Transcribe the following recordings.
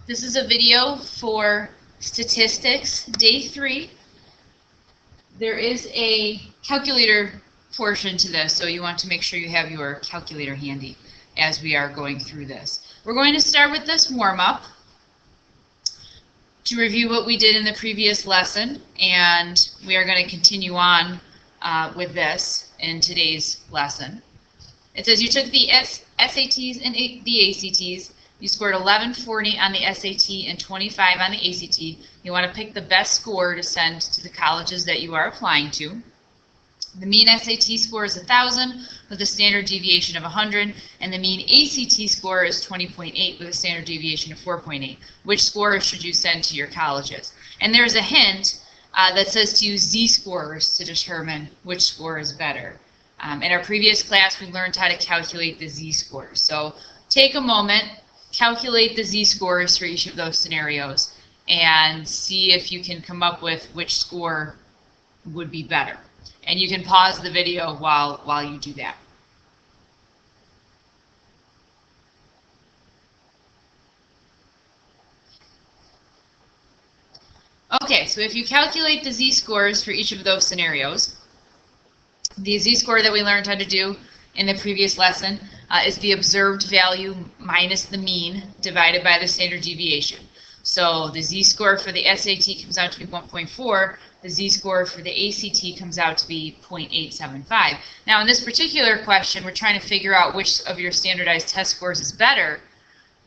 This is a video for statistics, day 3. There is a calculator portion to this, so you want to make sure you have your calculator handy as we are going through this. We're going to start with this warm-up to review what we did in the previous lesson, and we are going to continue on with this in today's lesson. It says you took the SATs and the ACTs. You scored 1140 on the SAT and 25 on the ACT. You want to pick the best score to send to the colleges that you are applying to. The mean SAT score is 1,000 with a standard deviation of 100, and the mean ACT score is 20.8 with a standard deviation of 4.8. Which score should you send to your colleges? And there's a hint that says to use z-scores to determine which score is better. In our previous class, we learned how to calculate the z-scores. So take a moment, calculate the z-scores for each of those scenarios, and see if you can come up with which score would be better. And you can pause the video while you do that. Okay, so if you calculate the z-scores for each of those scenarios, the z-score that we learned how to do in the previous lesson is the observed value minus the mean divided by the standard deviation. So the z-score for the SAT comes out to be 1.4. The z-score for the ACT comes out to be 0.875. Now in this particular question, we're trying to figure out which of your standardized test scores is better.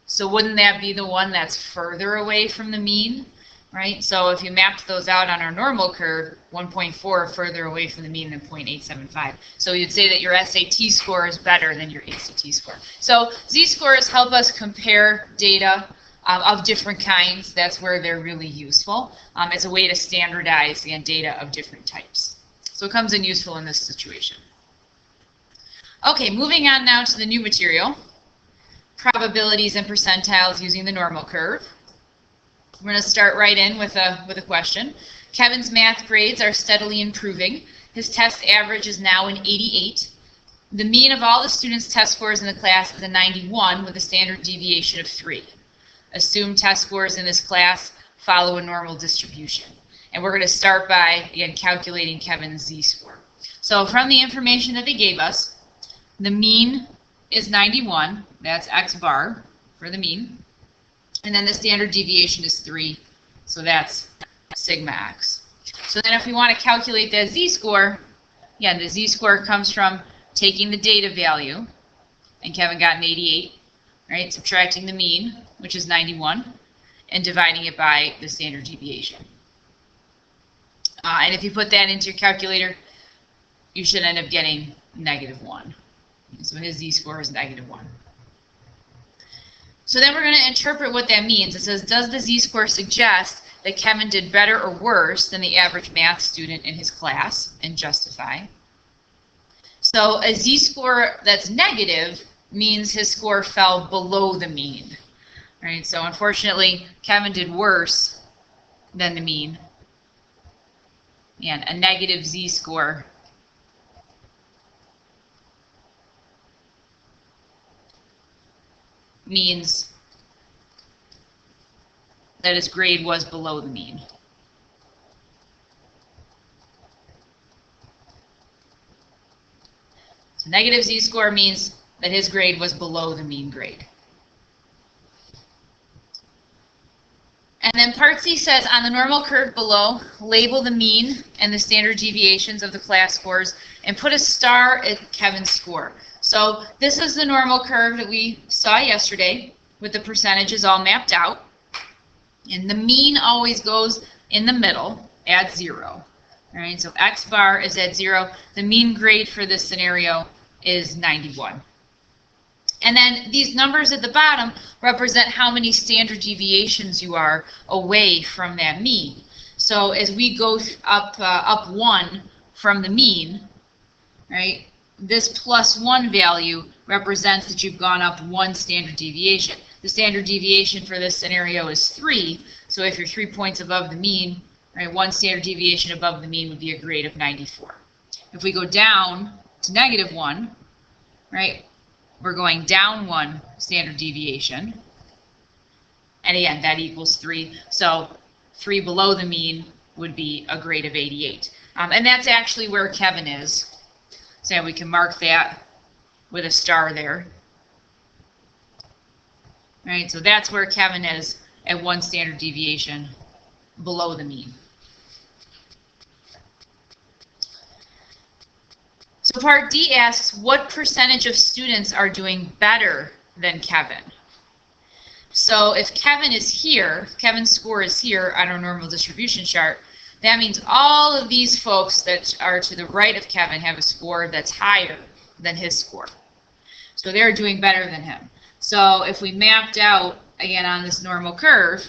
So wouldn't that be the one that's further away from the mean? Right? So if you mapped those out on our normal curve, 1.4 further away from the mean than 0.875. So you'd say that your SAT score is better than your ACT score. So z-scores help us compare data of different kinds. That's where they're really useful. It's a way to standardize, again, data of different types. So it comes in useful in this situation. Okay, moving on now to the new material, probabilities and percentiles using the normal curve. We're going to start right in with a question. Kevin's math grades are steadily improving. His test average is now an 88. The mean of all the students' test scores in the class is a 91 with a standard deviation of 3. Assume test scores in this class follow a normal distribution. And we're going to start by, again, calculating Kevin's z-score. So from the information that they gave us, the mean is 91. That's x bar for the mean. And then the standard deviation is 3, so that's sigma x. So then if we want to calculate that z-score, again, the z-score comes from taking the data value, and Kevin got an 88, right? Subtracting the mean, which is 91, and dividing it by the standard deviation. And if you put that into your calculator, you should end up getting -1. So his z-score is -1. So then we're going to interpret what that means. It says, does the z-score suggest that Kevin did better or worse than the average math student in his class? And justify. So a z-score that's negative means his score fell below the mean. Right? So unfortunately, Kevin did worse than the mean. And a negative z-score means that his grade was below the mean. So negative z-score means that his grade was below the mean grade. And then part C says, on the normal curve below, label the mean and the standard deviations of the class scores and put a star at Kevin's score. So this is the normal curve that we saw yesterday with the percentages all mapped out. And the mean always goes in the middle at 0. All right, so x bar is at 0. The mean grade for this scenario is 91. And then these numbers at the bottom represent how many standard deviations you are away from that mean. So as we go up 1 from the mean, right, this +1 value represents that you've gone up 1 standard deviation. The standard deviation for this scenario is 3, so if you're 3 points above the mean, right, 1 standard deviation above the mean would be a grade of 94. If we go down to -1, right, we're going down 1 standard deviation, And again, that equals 3. So 3 below the mean would be a grade of 88. And that's actually where Kevin is. So we can mark that with a star there. Right, so that's where Kevin is at 1 standard deviation below the mean. So part D asks, what percentage of students are doing better than Kevin? So if Kevin is here, Kevin's score is here on our normal distribution chart, that means all of these folks that are to the right of Kevin have a score that's higher than his score. So they're doing better than him. So if we mapped out, again, on this normal curve,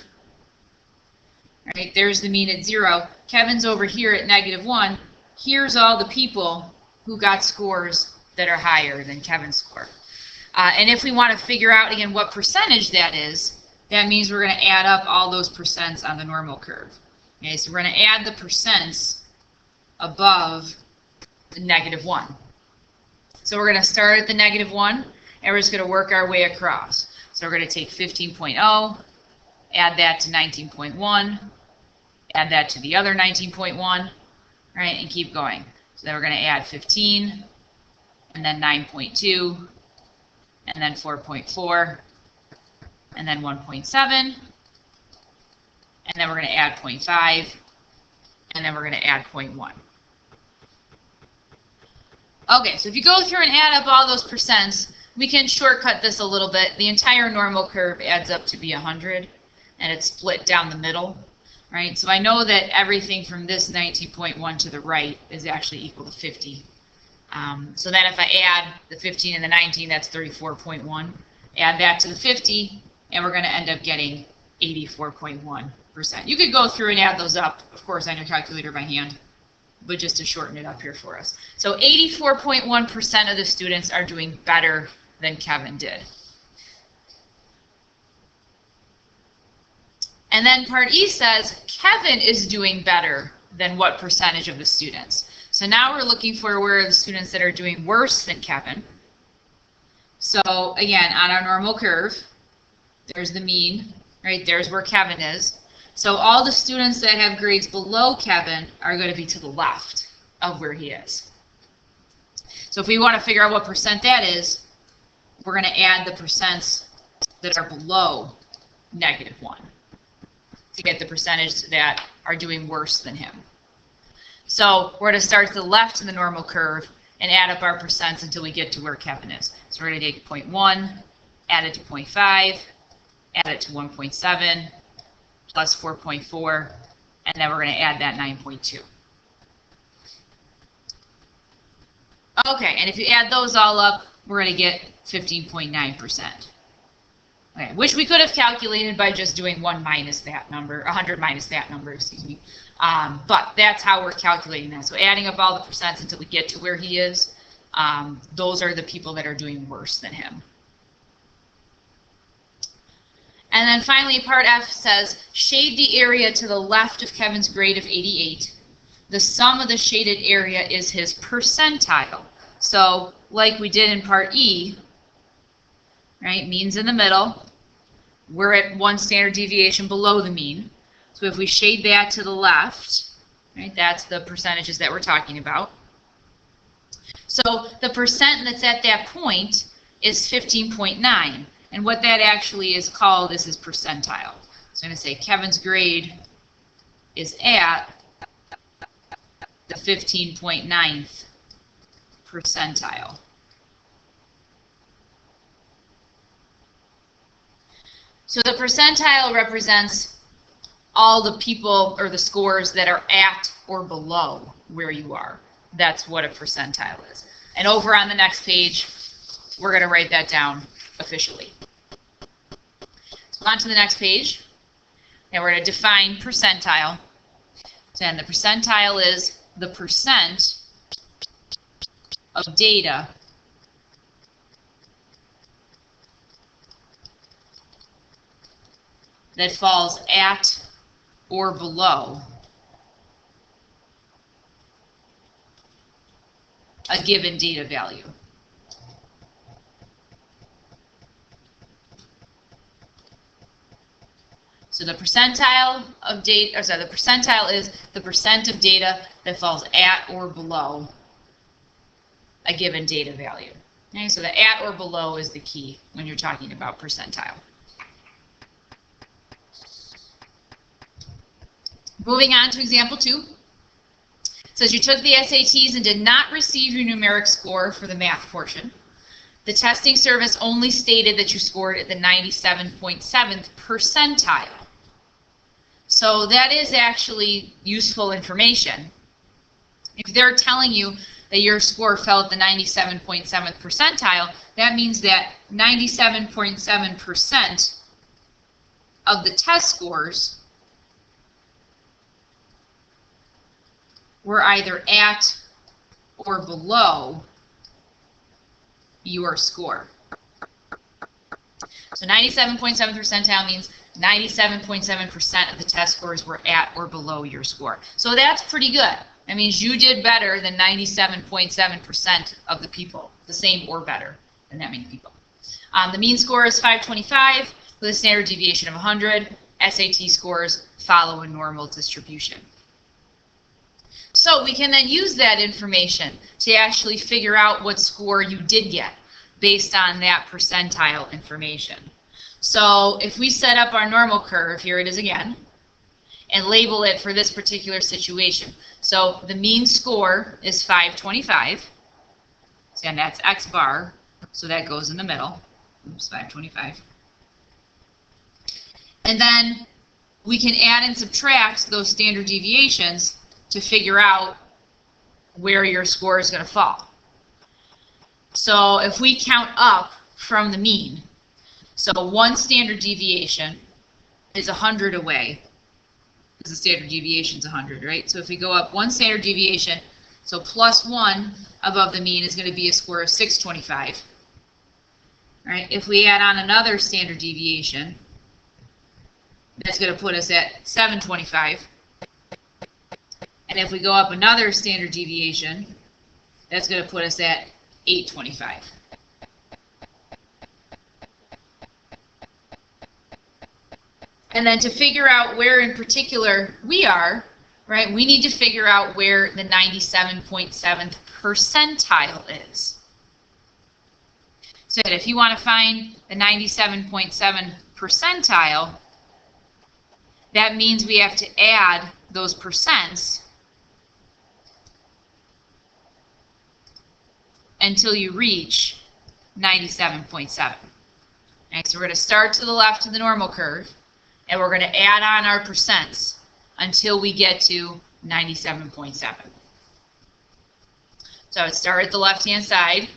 right, there's the mean at 0. Kevin's over here at -1. Here's all the people who got scores that are higher than Kevin's score. And if we want to figure out, again, what percentage that is, that means we're going to add up all those percents on the normal curve. Okay, so we're going to add the percents above the -1. So we're going to start at the -1, and we're just going to work our way across. So we're going to take 15.0, add that to 19.1, add that to the other 19.1, right, and keep going. So then we're going to add 15, and then 9.2, and then 4.4, and then 1.7, and then we're going to add 0.5, and then we're going to add 0.1. Okay, so if you go through and add up all those percents, we can shortcut this a little bit. The entire normal curve adds up to be 100, and it's split down the middle, right? So I know that everything from this 19.1 to the right is actually equal to 50. So then if I add the 15 and the 19, that's 34.1. Add that to the 50, and we're going to end up getting 84.1%. You could go through and add those up, of course, on your calculator by hand, but just to shorten it up here for us. So 84.1% of the students are doing better than Kevin did. And then part E says Kevin is doing better than what percentage of the students? So now we're looking for where are the students that are doing worse than Kevin. So again, on our normal curve, there's the mean, right? There's where Kevin is. So all the students that have grades below Kevin are going to be to the left of where he is. So if we want to figure out what percent that is, we're going to add the percents that are below -1 to get the percentage that are doing worse than him. So we're going to start to the left in the normal curve and add up our percents until we get to where Kevin is. So we're going to take 0.1, add it to 0.5, add it to 1.7, plus 4.4, and then we're going to add that 9.2. Okay, and if you add those all up, we're going to get 15.9%. Okay, which we could have calculated by just doing 100 minus that number, excuse me. But that's how we're calculating that. So adding up all the percents until we get to where he is, those are the people that are doing worse than him. And then finally, part F says, shade the area to the left of Kevin's grade of 88. The sum of the shaded area is his percentile. So like we did in part E, right, mean's in the middle. We're at 1 standard deviation below the mean. So if we shade that to the left, right, that's the percentages that we're talking about. So the percent that's at that point is 15.9. And what that actually is called is his percentile. So I'm going to say Kevin's grade is at the 15.9th percentile. So the percentile represents all the people or the scores that are at or below where you are. That's what a percentile is. And over on the next page, we're going to write that down officially. So on to the next page, and we're going to define percentile. And the percentile is the percent of data that falls at or below a given data value. So the percentile of data, or sorry, the percentile is the percent of data that falls at or below a given data value. Okay, so the at or below is the key when you're talking about percentile. Moving on to example 2. It says you took the SATs and did not receive your numeric score for the math portion. The testing service only stated that you scored at the 97.7th percentile. So that is actually useful information. If they're telling you that your score fell at the 97.7th percentile, that means that 97.7% of the test scores were either at or below your score. So 97.7th percentile means 97.7% of the test scores were at or below your score. So that's pretty good. That means you did better than 97.7% of the people, the same or better than that many people. The mean score is 525 with a standard deviation of 100. SAT scores follow a normal distribution. So we can then use that information to actually figure out what score you did get based on that percentile information. So if we set up our normal curve, here it is again, and label it for this particular situation. So the mean score is 525. So and that's X bar, so that goes in the middle. Oops, 525. And then we can add and subtract those standard deviations to figure out where your score is going to fall. So if we count up from the mean, so one standard deviation is 100 away, because the standard deviation is 100, right? So if we go up one standard deviation, so plus 1 above the mean is going to be a score of 625. Right? If we add on another standard deviation, that's going to put us at 725. And if we go up another standard deviation, that's going to put us at 825. And then to figure out where in particular we are, right, we need to figure out where the 97.7th percentile is. So if you want to find the 97.7 percentile, that means we have to add those percents until you reach 97.7. Okay, so we're going to start to the left of the normal curve, and we're going to add on our percents until we get to 97.7. So I would start at the left-hand side,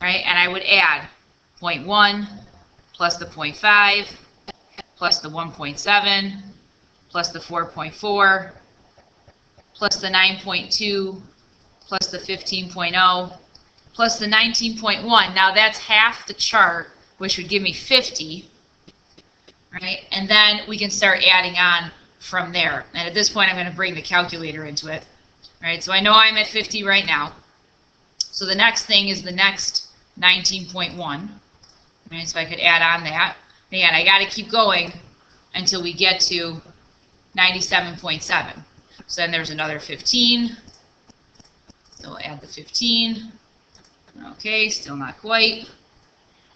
right, and I would add 0.1 plus the 0.5 plus the 1.7 plus the 4.4 plus the 9.2 plus the 15.0 plus the 19.1. Now that's half the chart, which would give me 50, right? And then we can start adding on from there. And at this point, I'm going to bring the calculator into it, right? So I know I'm at 50 right now. So the next thing is the next 19.1, right? So I could add on that. Again, I got to keep going until we get to 97.7. So then there's another 15. So we'll add the 15. Okay, still not quite.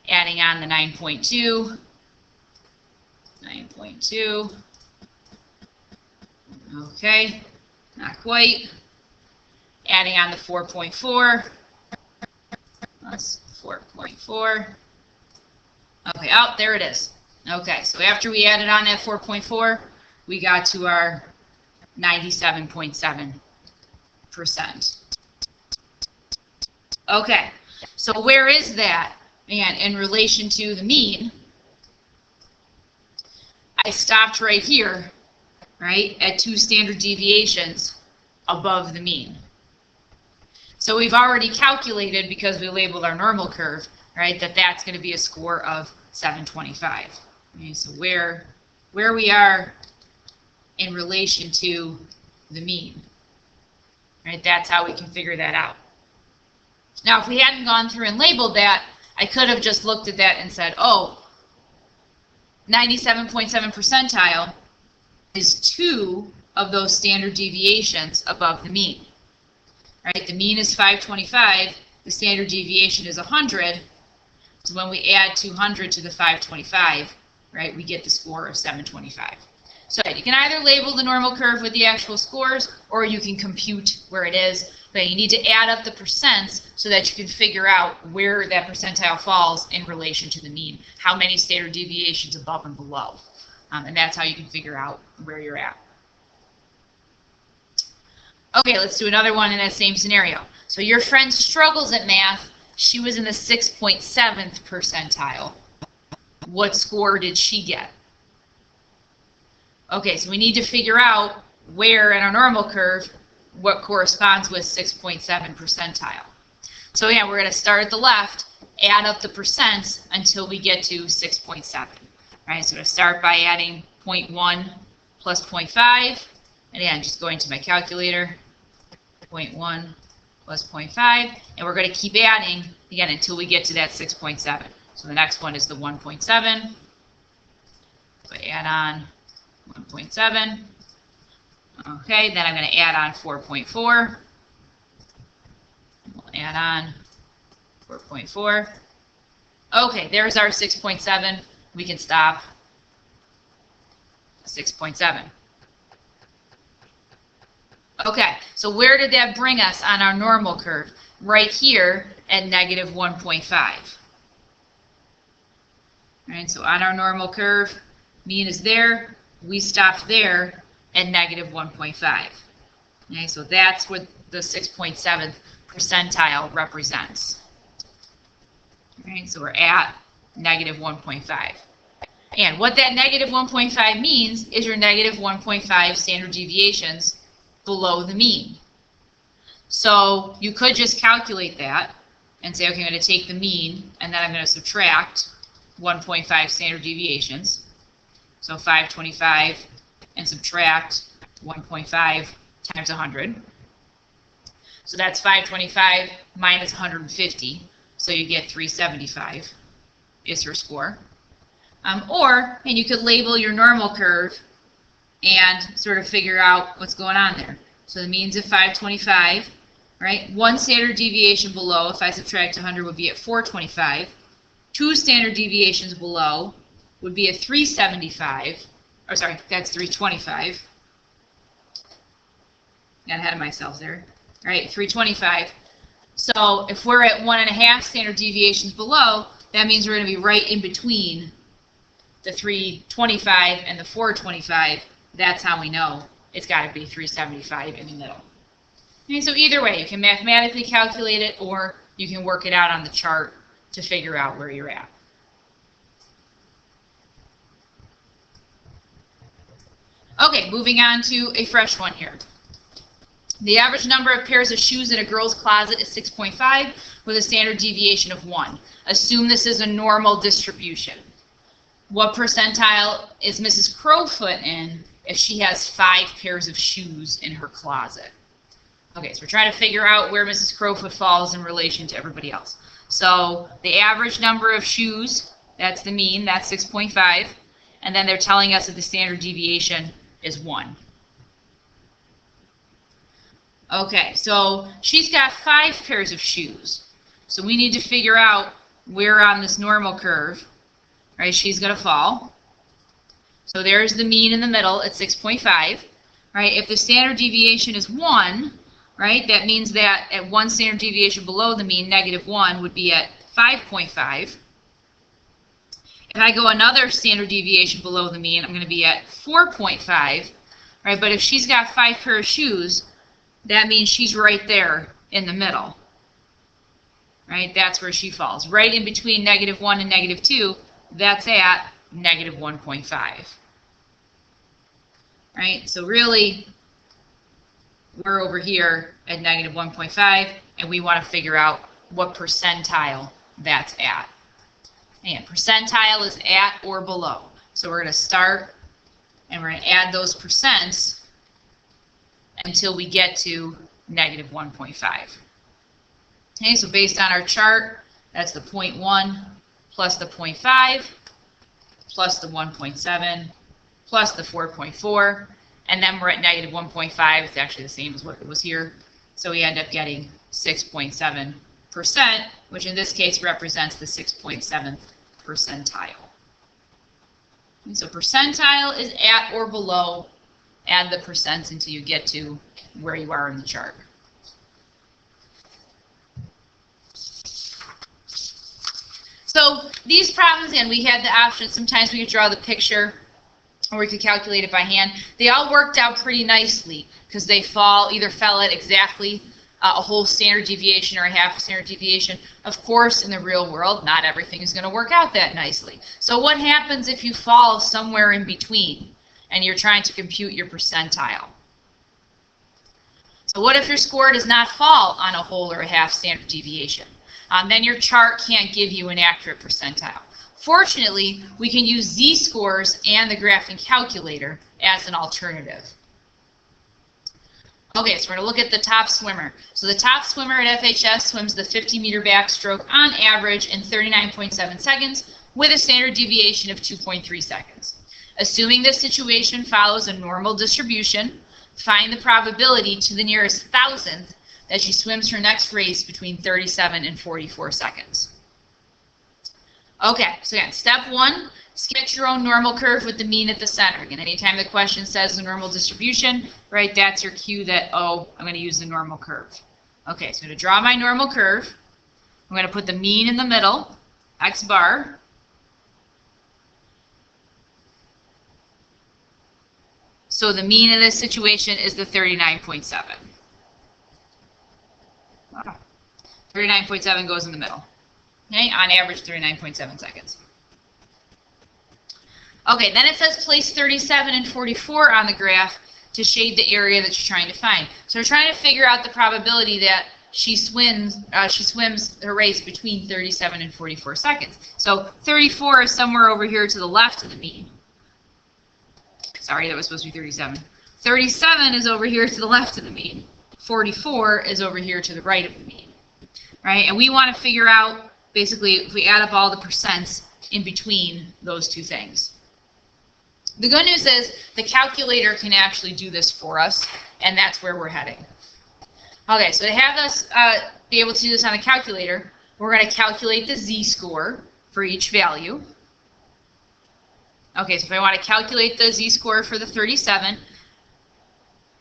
Adding on the 9.2. 9.2. Okay, not quite. Adding on the 4.4. That's 4.4. Okay, oh, there it is. Okay, so after we added on that 4.4, we got to our 97.7%. Okay, so where is that? And in relation to the mean, I stopped right here, right, at 2 standard deviations above the mean. So we've already calculated, because we labeled our normal curve, right, that that's going to be a score of 725. Okay, so where we are in relation to the mean, right, that's how we can figure that out. Now, if we hadn't gone through and labeled that, I could have just looked at that and said, oh, 97.7 percentile is 2 of those standard deviations above the mean. Right? The mean is 525, the standard deviation is 100. So when we add 200 to the 525, right, we get the score of 725. So you can either label the normal curve with the actual scores, or you can compute where it is, but you need to add up the percents so that you can figure out where that percentile falls in relation to the mean, how many standard deviations above and below. And that's how you can figure out where you're at. Okay, let's do another one in that same scenario. So your friend struggles at math. She was in the 6.7th percentile. What score did she get? Okay, so we need to figure out where in our normal curve what corresponds with 6.7 percentile. So again, we're going to start at the left, add up the percents until we get to 6.7. Right, so to start by adding 0.1 plus 0.5. And again, just going to my calculator, 0.1 plus 0.5, and we're going to keep adding, again, until we get to that 6.7. So the next one is the 1.7. So add on 1.7. Okay, then I'm going to add on 4.4. We'll add on 4.4. Okay, there's our 6.7. We can stop 6.7. Okay, so where did that bring us on our normal curve? Right here at negative 1.5. Alright, so on our normal curve, mean is there, we stopped there at negative 1.5. Okay, so that's what the 6.7th percentile represents. Alright, so we're at negative 1.5. And what that negative 1.5 means is your negative 1.5 standard deviations below the mean. So you could just calculate that and say, okay, I'm going to take the mean and then I'm going to subtract 1.5 standard deviations. So 525 and subtract 1.5 times 100. So that's 525 minus 150. So you get 375 is her score. And you could label your normal curve and sort of figure out what's going on there. So the mean's at 525, right? One standard deviation below, if I subtract 100, would be at 425. Two standard deviations below would be at 375. Or sorry, that's 325. Got ahead of myself there. All right, 325. So if we're at 1.5 standard deviations below, that means we're going to be right in between the 325 and the 425. That's how we know it's got to be 375 in the middle. And so either way, you can mathematically calculate it or you can work it out on the chart to figure out where you're at. Okay, moving on to a fresh one here. The average number of pairs of shoes in a girl's closet is 6.5 with a standard deviation of 1. Assume this is a normal distribution. What percentile is Mrs. Crowfoot in if she has 5 pairs of shoes in her closet? Okay, so we're trying to figure out where Mrs. Crowfoot falls in relation to everybody else. So the average number of shoes, that's the mean, that's 6.5. And then they're telling us that the standard deviation is 1. Okay, so she's got 5 pairs of shoes. So we need to figure out where on this normal curve, right, she's going to fall. So there's the mean in the middle at 6.5. Right, if the standard deviation is 1, right, that means that at 1 standard deviation below the mean, negative 1, would be at 5.5. If I go another standard deviation below the mean, I'm going to be at 4.5. Right, but if she's got 5 pairs of shoes, that means she's right there in the middle. Right, that's where she falls. Right in between negative 1 and negative 2, that's at negative 1.5. Right, so really, we're over here at negative 1.5, and we want to figure out what percentile that's at. And percentile is at or below. So we're going to start, and we're going to add those percents until we get to negative 1.5. Okay, so based on our chart, that's the 0.1 plus the 0.5. plus the 1.7 plus the 4.4, and then we're at negative 1.5. It's actually the same as what it was here. So we end up getting 6.7%, which in this case represents the 6.7th percentile. And so percentile is at or below. Add the percents until you get to where you are in the chart. So these problems, and we had the option, sometimes we could draw the picture or we could calculate it by hand. They all worked out pretty nicely because they either fell at exactly a whole standard deviation or a half standard deviation. Of course, in the real world, not everything is going to work out that nicely. So what happens if you fall somewhere in between and you're trying to compute your percentile? So what if your score does not fall on a whole or a half standard deviation? Then your chart can't give you an accurate percentile. Fortunately, we can use z-scores and the graphing calculator as an alternative. Okay, so we're going to look at the top swimmer. So the top swimmer at FHS swims the 50-meter backstroke on average in 39.7 seconds with a standard deviation of 2.3 seconds. Assuming this situation follows a normal distribution, find the probability to the nearest thousandth that she swims her next race between 37 and 44 seconds. Okay, so again, step one, sketch your own normal curve with the mean at the center. Again, anytime the question says the normal distribution, right, that's your cue that, oh, I'm going to use the normal curve. Okay, so to draw my normal curve, I'm going to put the mean in the middle, x bar. So the mean in this situation is the 39.7. 39.7 goes in the middle. Okay, on average 39.7 seconds. Okay, then it says place 37 and 44 on the graph to shade the area that you're trying to find. So we're trying to figure out the probability that she swims her race between 37 and 44 seconds. So 34 is somewhere over here to the left of the mean. Sorry, that was supposed to be 37. 37 is over here to the left of the mean. 44 is over here to the right of the mean. Right, and we want to figure out, basically, if we add up all the percents in between those two things. The good news is the calculator can actually do this for us, and that's where we're heading. Okay, so to have us be able to do this on the calculator, we're going to calculate the z-score for each value. Okay, so if I want to calculate the z-score for the 37,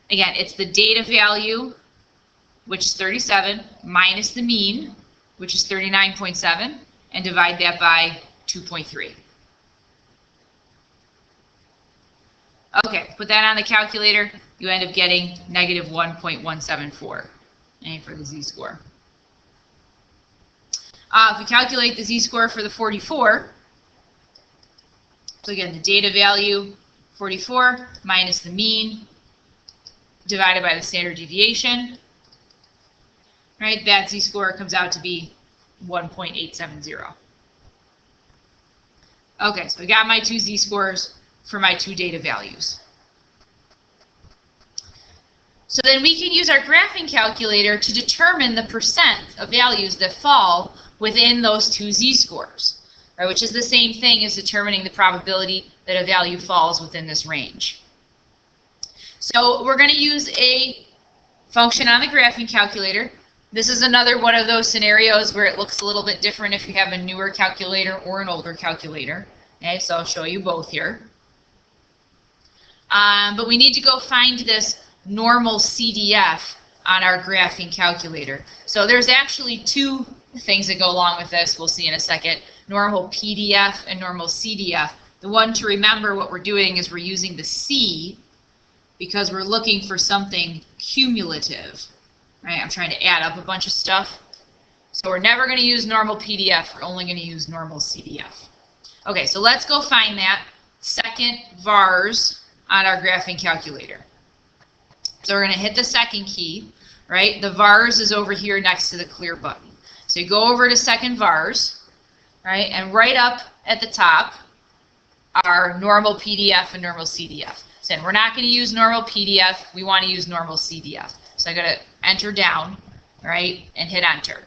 again, it's the data value, which is 37, minus the mean, which is 39.7, and divide that by 2.3. Okay, put that on the calculator, you end up getting negative 1.174 for the z-score. If we calculate the z-score for the 44, so again, the data value, 44, minus the mean, divided by the standard deviation, right, that z-score comes out to be 1.870. Okay, so I got my two z-scores for my two data values. So then we can use our graphing calculator to determine the percent of values that fall within those two z-scores, right, which is the same thing as determining the probability that a value falls within this range. So we're going to use a function on the graphing calculator. This is another one of those scenarios where it looks a little bit different if you have a newer calculator or an older calculator. Okay, so I'll show you both here. But we need to go find this normal CDF on our graphing calculator. So there's actually two things that go along with this. We'll see in a second. Normal PDF and normal CDF. The one to remember what we're doing is we're using the C because we're looking for something cumulative. Right? I'm trying to add up a bunch of stuff. So we're never going to use normal PDF. We're only going to use normal CDF. Okay, so let's go find that second vars on our graphing calculator. So we're going to hit the second key, right? The vars is over here next to the clear button. So you go over to second vars, right? And right up at the top are normal PDF and normal CDF. So we're not going to use normal PDF. We want to use normal CDF. So I'm going to enter down, right, and hit enter.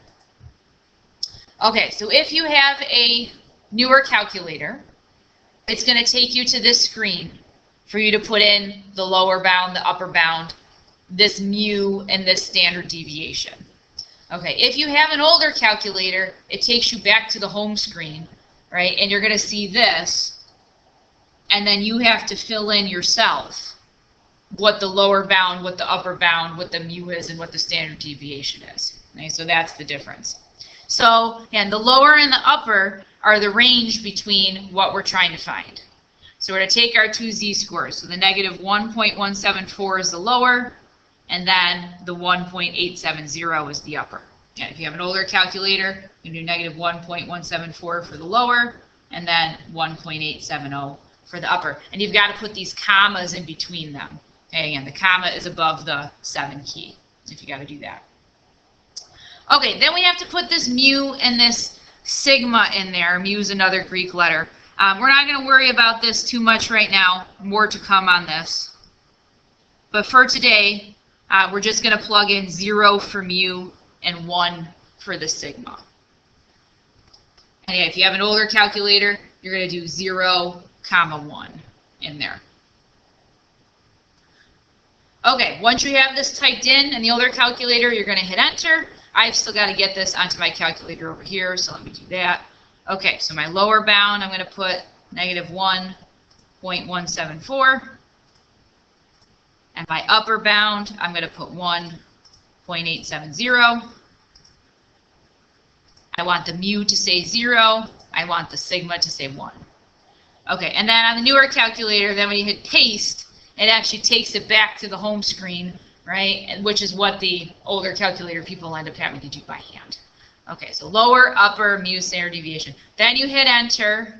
Okay, so if you have a newer calculator, it's going to take you to this screen for you to put in the lower bound, the upper bound, this mu, and this standard deviation. Okay, if you have an older calculator, it takes you back to the home screen, right? And you're going to see this, and then you have to fill in yourself what the lower bound, what the upper bound, what the mu is, and what the standard deviation is. Okay, so that's the difference. So, and the lower and the upper are the range between what we're trying to find. So we're going to take our two z-scores. So the negative 1.174 is the lower, and then the 1.870 is the upper. And if you have an older calculator, you can do negative 1.174 for the lower, and then 1.870 for the upper. And you've got to put these commas in between them. Okay, and the comma is above the 7 key, if you got to do that. Okay, then we have to put this mu and this sigma in there. Mu is another Greek letter. We're not going to worry about this too much right now. More to come on this. But for today, we're just going to plug in 0 for mu and 1 for the sigma. And yeah, if you have an older calculator, you're going to do 0, comma 1 in there. Okay, once you have this typed in the older calculator, you're going to hit enter. I've still got to get this onto my calculator over here, so let me do that. Okay, so my lower bound, I'm going to put negative 1.174. And my upper bound, I'm going to put 1.870. I want the mu to say 0. I want the sigma to say 1. Okay, and then on the newer calculator, then when you hit paste, it actually takes it back to the home screen, right? And which is what the older calculator people end up having to do by hand. Okay, so lower, upper, mu, standard deviation. Then you hit enter,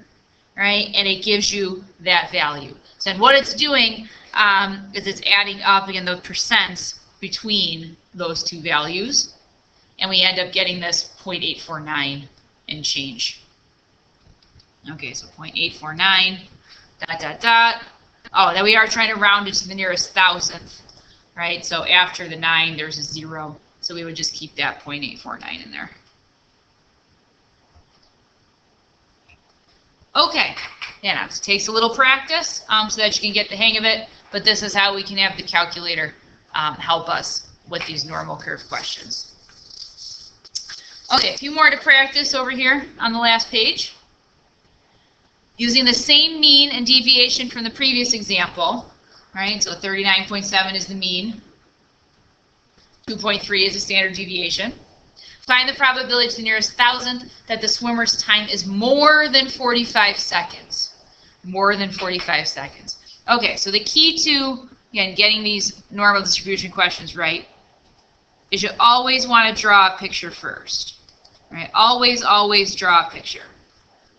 right? And it gives you that value. So then what it's doing is it's adding up, again, the percents between those two values. And we end up getting this 0.849 and change. Okay, so 0.849, dot, dot, dot. Oh, then we are trying to round it to the nearest thousandth, right? So after the 9, there's a 0. So we would just keep that 0.849 in there. Okay, yeah, it takes a little practice so that you can get the hang of it, but this is how we can have the calculator help us with these normal curve questions. Okay, a few more to practice over here on the last page. Using the same mean and deviation from the previous example, right? So 39.7 is the mean, 2.3 is the standard deviation. Find the probability to the nearest thousandth that the swimmer's time is more than 45 seconds. More than 45 seconds. Okay, so the key to, again, getting these normal distribution questions right is you always want to draw a picture first. Right? Always, always draw a picture.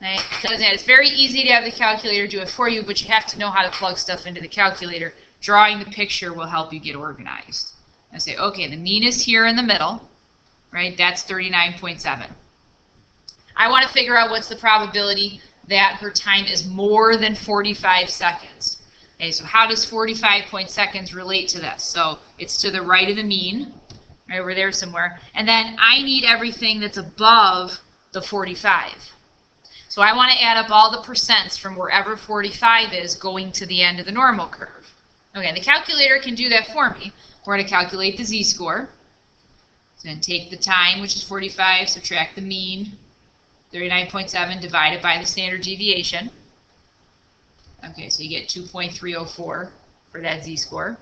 Right? Because it's very easy to have the calculator do it for you, but you have to know how to plug stuff into the calculator. Drawing the picture will help you get organized. And say, okay, the mean is here in the middle, right? That's 39.7. I want to figure out what's the probability that her time is more than 45 seconds. Okay, so how does 45 seconds relate to this? So it's to the right of the mean, right over there somewhere. And then I need everything that's above the 45. So I want to add up all the percents from wherever 45 is going to the end of the normal curve. Okay, the calculator can do that for me. We're going to calculate the z-score. So then take the time, which is 45, subtract the mean, 39.7 divided by the standard deviation. Okay, so you get 2.304 for that z-score.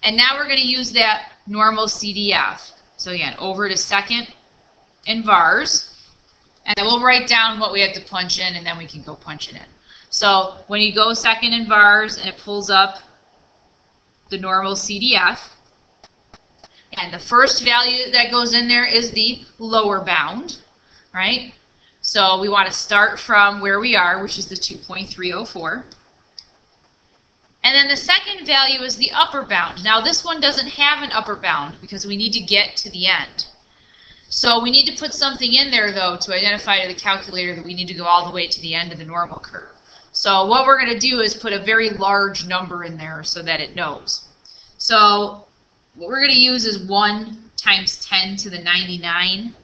And now we're going to use that normal CDF. So again, over to second in vars. And then we'll write down what we have to punch in, and then we can go punch it in. So when you go second in vars and it pulls up the normal CDF, and the first value that goes in there is the lower bound, right? So we want to start from where we are, which is the 2.304. And then the second value is the upper bound. Now this one doesn't have an upper bound because we need to get to the end. So we need to put something in there, though, to identify to the calculator that we need to go all the way to the end of the normal curve. So what we're going to do is put a very large number in there so that it knows. So what we're going to use is 1 times 10 to the 99.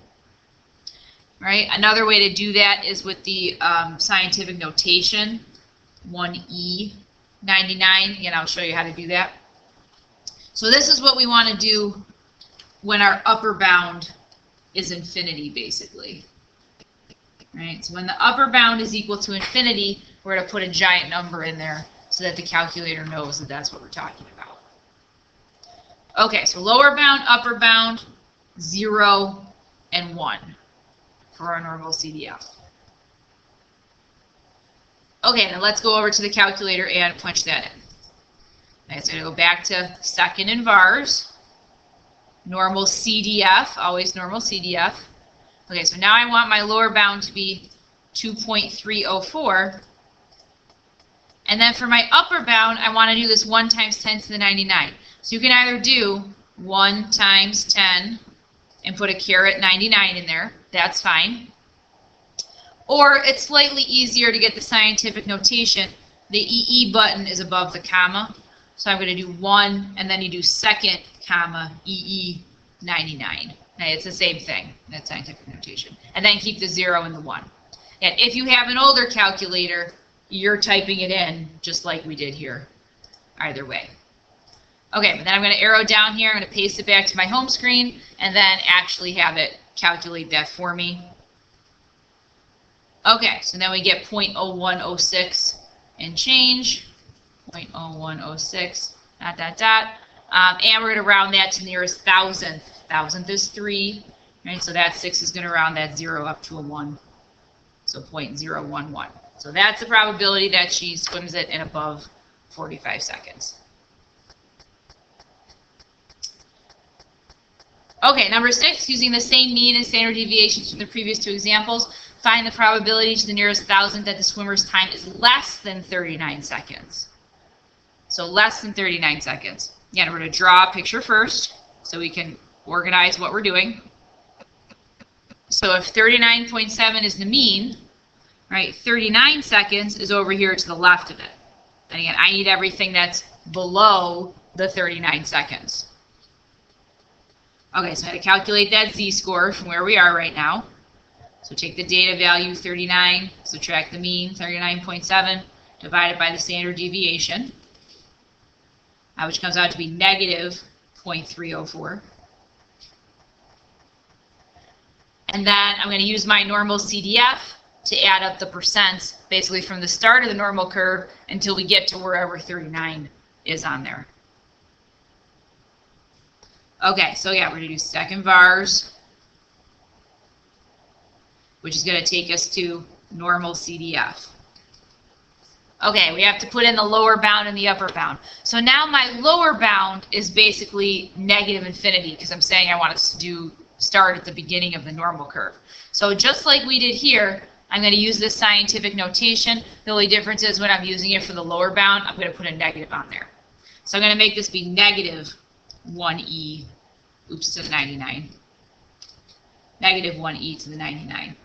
right? Another way to do that is with the scientific notation, 1E 99. Again, I'll show you how to do that. So this is what we want to do when our upper bound is infinity, basically. Right? So when the upper bound is equal to infinity, we're going to put a giant number in there so that the calculator knows that that's what we're talking about. Okay, so lower bound, upper bound, 0, and 1 for our normal CDF. Okay, then let's go over to the calculator and punch that in. Okay, so I'm going to go back to second in VARs, normal CDF, always normal CDF. Okay, so now I want my lower bound to be 2.304. And then for my upper bound, I want to do this 1 times 10 to the 99. So you can either do 1 times 10 and put a caret 99 in there. That's fine. Or it's slightly easier to get the scientific notation. The EE button is above the comma. So I'm going to do 1, and then you do second, comma, EE 99. Okay, it's the same thing, that scientific notation. And then keep the 0 and the 1. And if you have an older calculator, you're typing it in just like we did here, either way. Okay, but then I'm going to arrow down here, I'm going to paste it back to my home screen, and then actually have it calculate that for me. Okay, so then we get 0.0106 and change, 0.0106, ... and we're going to round that to the nearest thousandth. Thousandth is 3, right? So that 6 is going to round that 0 up to a 1, so 0.011. So that's the probability that she swims it in above 45 seconds. Okay, number 6, using the same mean and standard deviations from the previous 2 examples, find the probability to the nearest thousandth that the swimmer's time is less than 39 seconds. So less than 39 seconds. Again, we're going to draw a picture first so we can organize what we're doing. So if 39.7 is the mean, right, 39 seconds is over here to the left of it. And again, I need everything that's below the 39 seconds. Okay, so I had to calculate that z-score from where we are right now. So take the data value 39, subtract the mean 39.7, divided by the standard deviation, which comes out to be negative 0.304. And then I'm going to use my normal CDF to add up the percents, basically from the start of the normal curve until we get to wherever 39 is on there. Okay, so yeah, we're going to do second VARs, which is going to take us to normal CDF. Okay, we have to put in the lower bound and the upper bound. So now my lower bound is basically negative infinity because I'm saying I want us to start at the beginning of the normal curve. So just like we did here, I'm going to use this scientific notation. The only difference is when I'm using it for the lower bound, I'm going to put a negative on there. So I'm going to make this be negative 1e, to the 99. Negative 1e to the 99.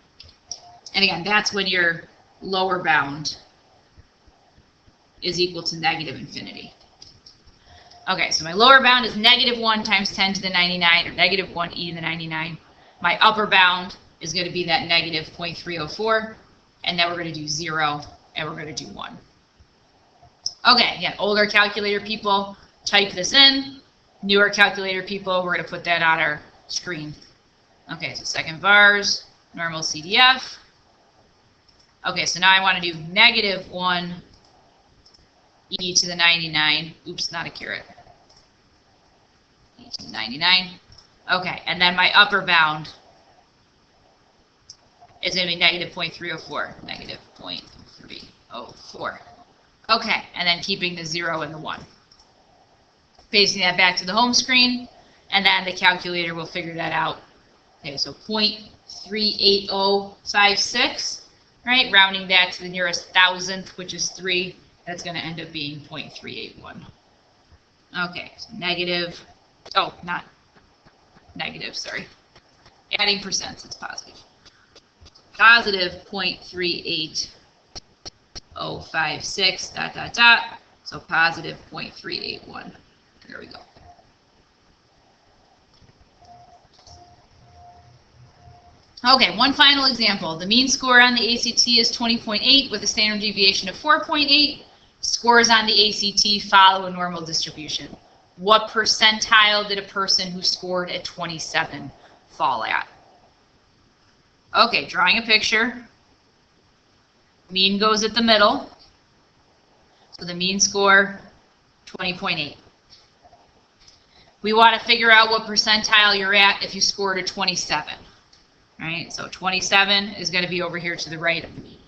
And again, that's when your lower bound is equal to negative infinity. Okay, so my lower bound is negative 1 times 10 to the 99, or negative 1e to the 99. My upper bound is going to be that negative 0.304, and then we're going to do 0, and we're going to do 1. Okay, again, older calculator people, type this in. Newer calculator people, we're going to put that on our screen. Okay, so second VARs, normal CDF. Okay, so now I want to do negative 1 e to the 99. Oops, not a caret. E to the 99. Okay, and then my upper bound is going to be negative 0.304. Negative 0.304. Okay, and then keeping the 0 and the 1. Pasting that back to the home screen, and then the calculator will figure that out. Okay, so 0.38056, right? Rounding that to the nearest thousandth, which is 3. That's going to end up being 0.381. Okay, so negative, oh, not negative, sorry. Adding percents, it's positive. Positive 0.38056, ... So positive 0.381. There we go. Okay, one final example. The mean score on the ACT is 20.8 with a standard deviation of 4.8. Scores on the ACT follow a normal distribution. What percentile did a person who scored at 27 fall at? Okay, drawing a picture. Mean goes at the middle. So the mean score, 20.8. We want to figure out what percentile you're at if you scored a 27. Right, so 27 is going to be over here to the right of the mean.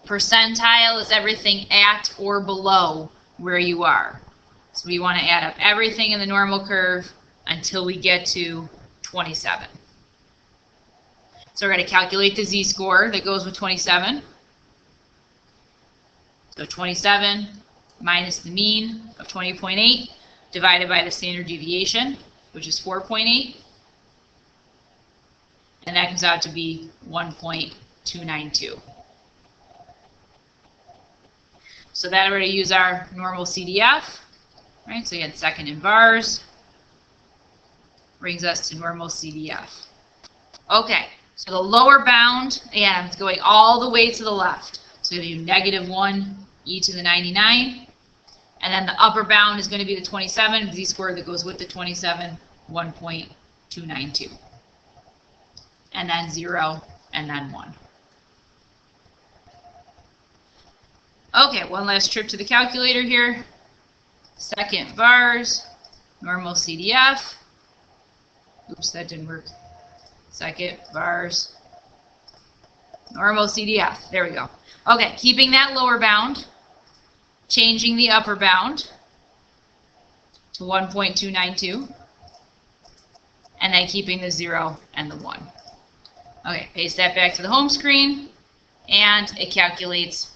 Percentile is everything at or below where you are. So we want to add up everything in the normal curve until we get to 27. So we're going to calculate the z-score that goes with 27. So 27 minus the mean of 20.8 divided by the standard deviation, which is 4.8. And that comes out to be 1.292. So that we're going to use our normal CDF, right? So again, second in bars brings us to normal CDF. Okay, so the lower bound, again, it's going all the way to the left. So we do -1 e to the 99. And then the upper bound is going to be the 27, z-score that goes with the 27, 1.292. And then 0, and then 1. Okay, one last trip to the calculator here. Second bars, normal CDF. Oops, that didn't work. Second bars, normal CDF. There we go. Okay, keeping that lower bound, changing the upper bound to 1.292, and then keeping the 0 and the 1. Okay, paste that back to the home screen, and it calculates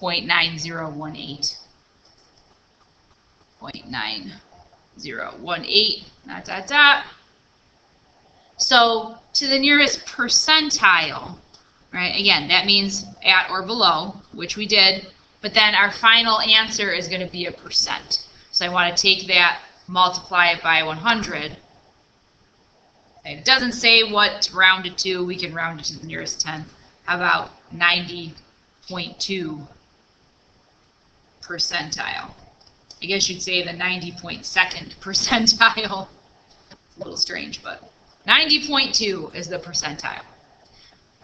0.9018. 0.9018, dot, dot, dot. So to the nearest percentile, right, again, that means at or below, which we did, but then our final answer is going to be a percent. So I want to take that, multiply it by 100. And it doesn't say what to round it to. We can round it to the nearest tenth. How about 90.2 percentile? I guess you'd say the 90.2nd percentile. It's a little strange, but 90.2 is the percentile.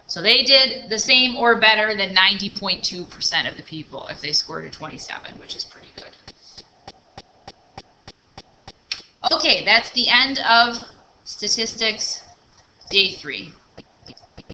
So they did the same or better than 90.2% of the people if they scored a 27, which is pretty good. Okay, that's the end of statistics day 3.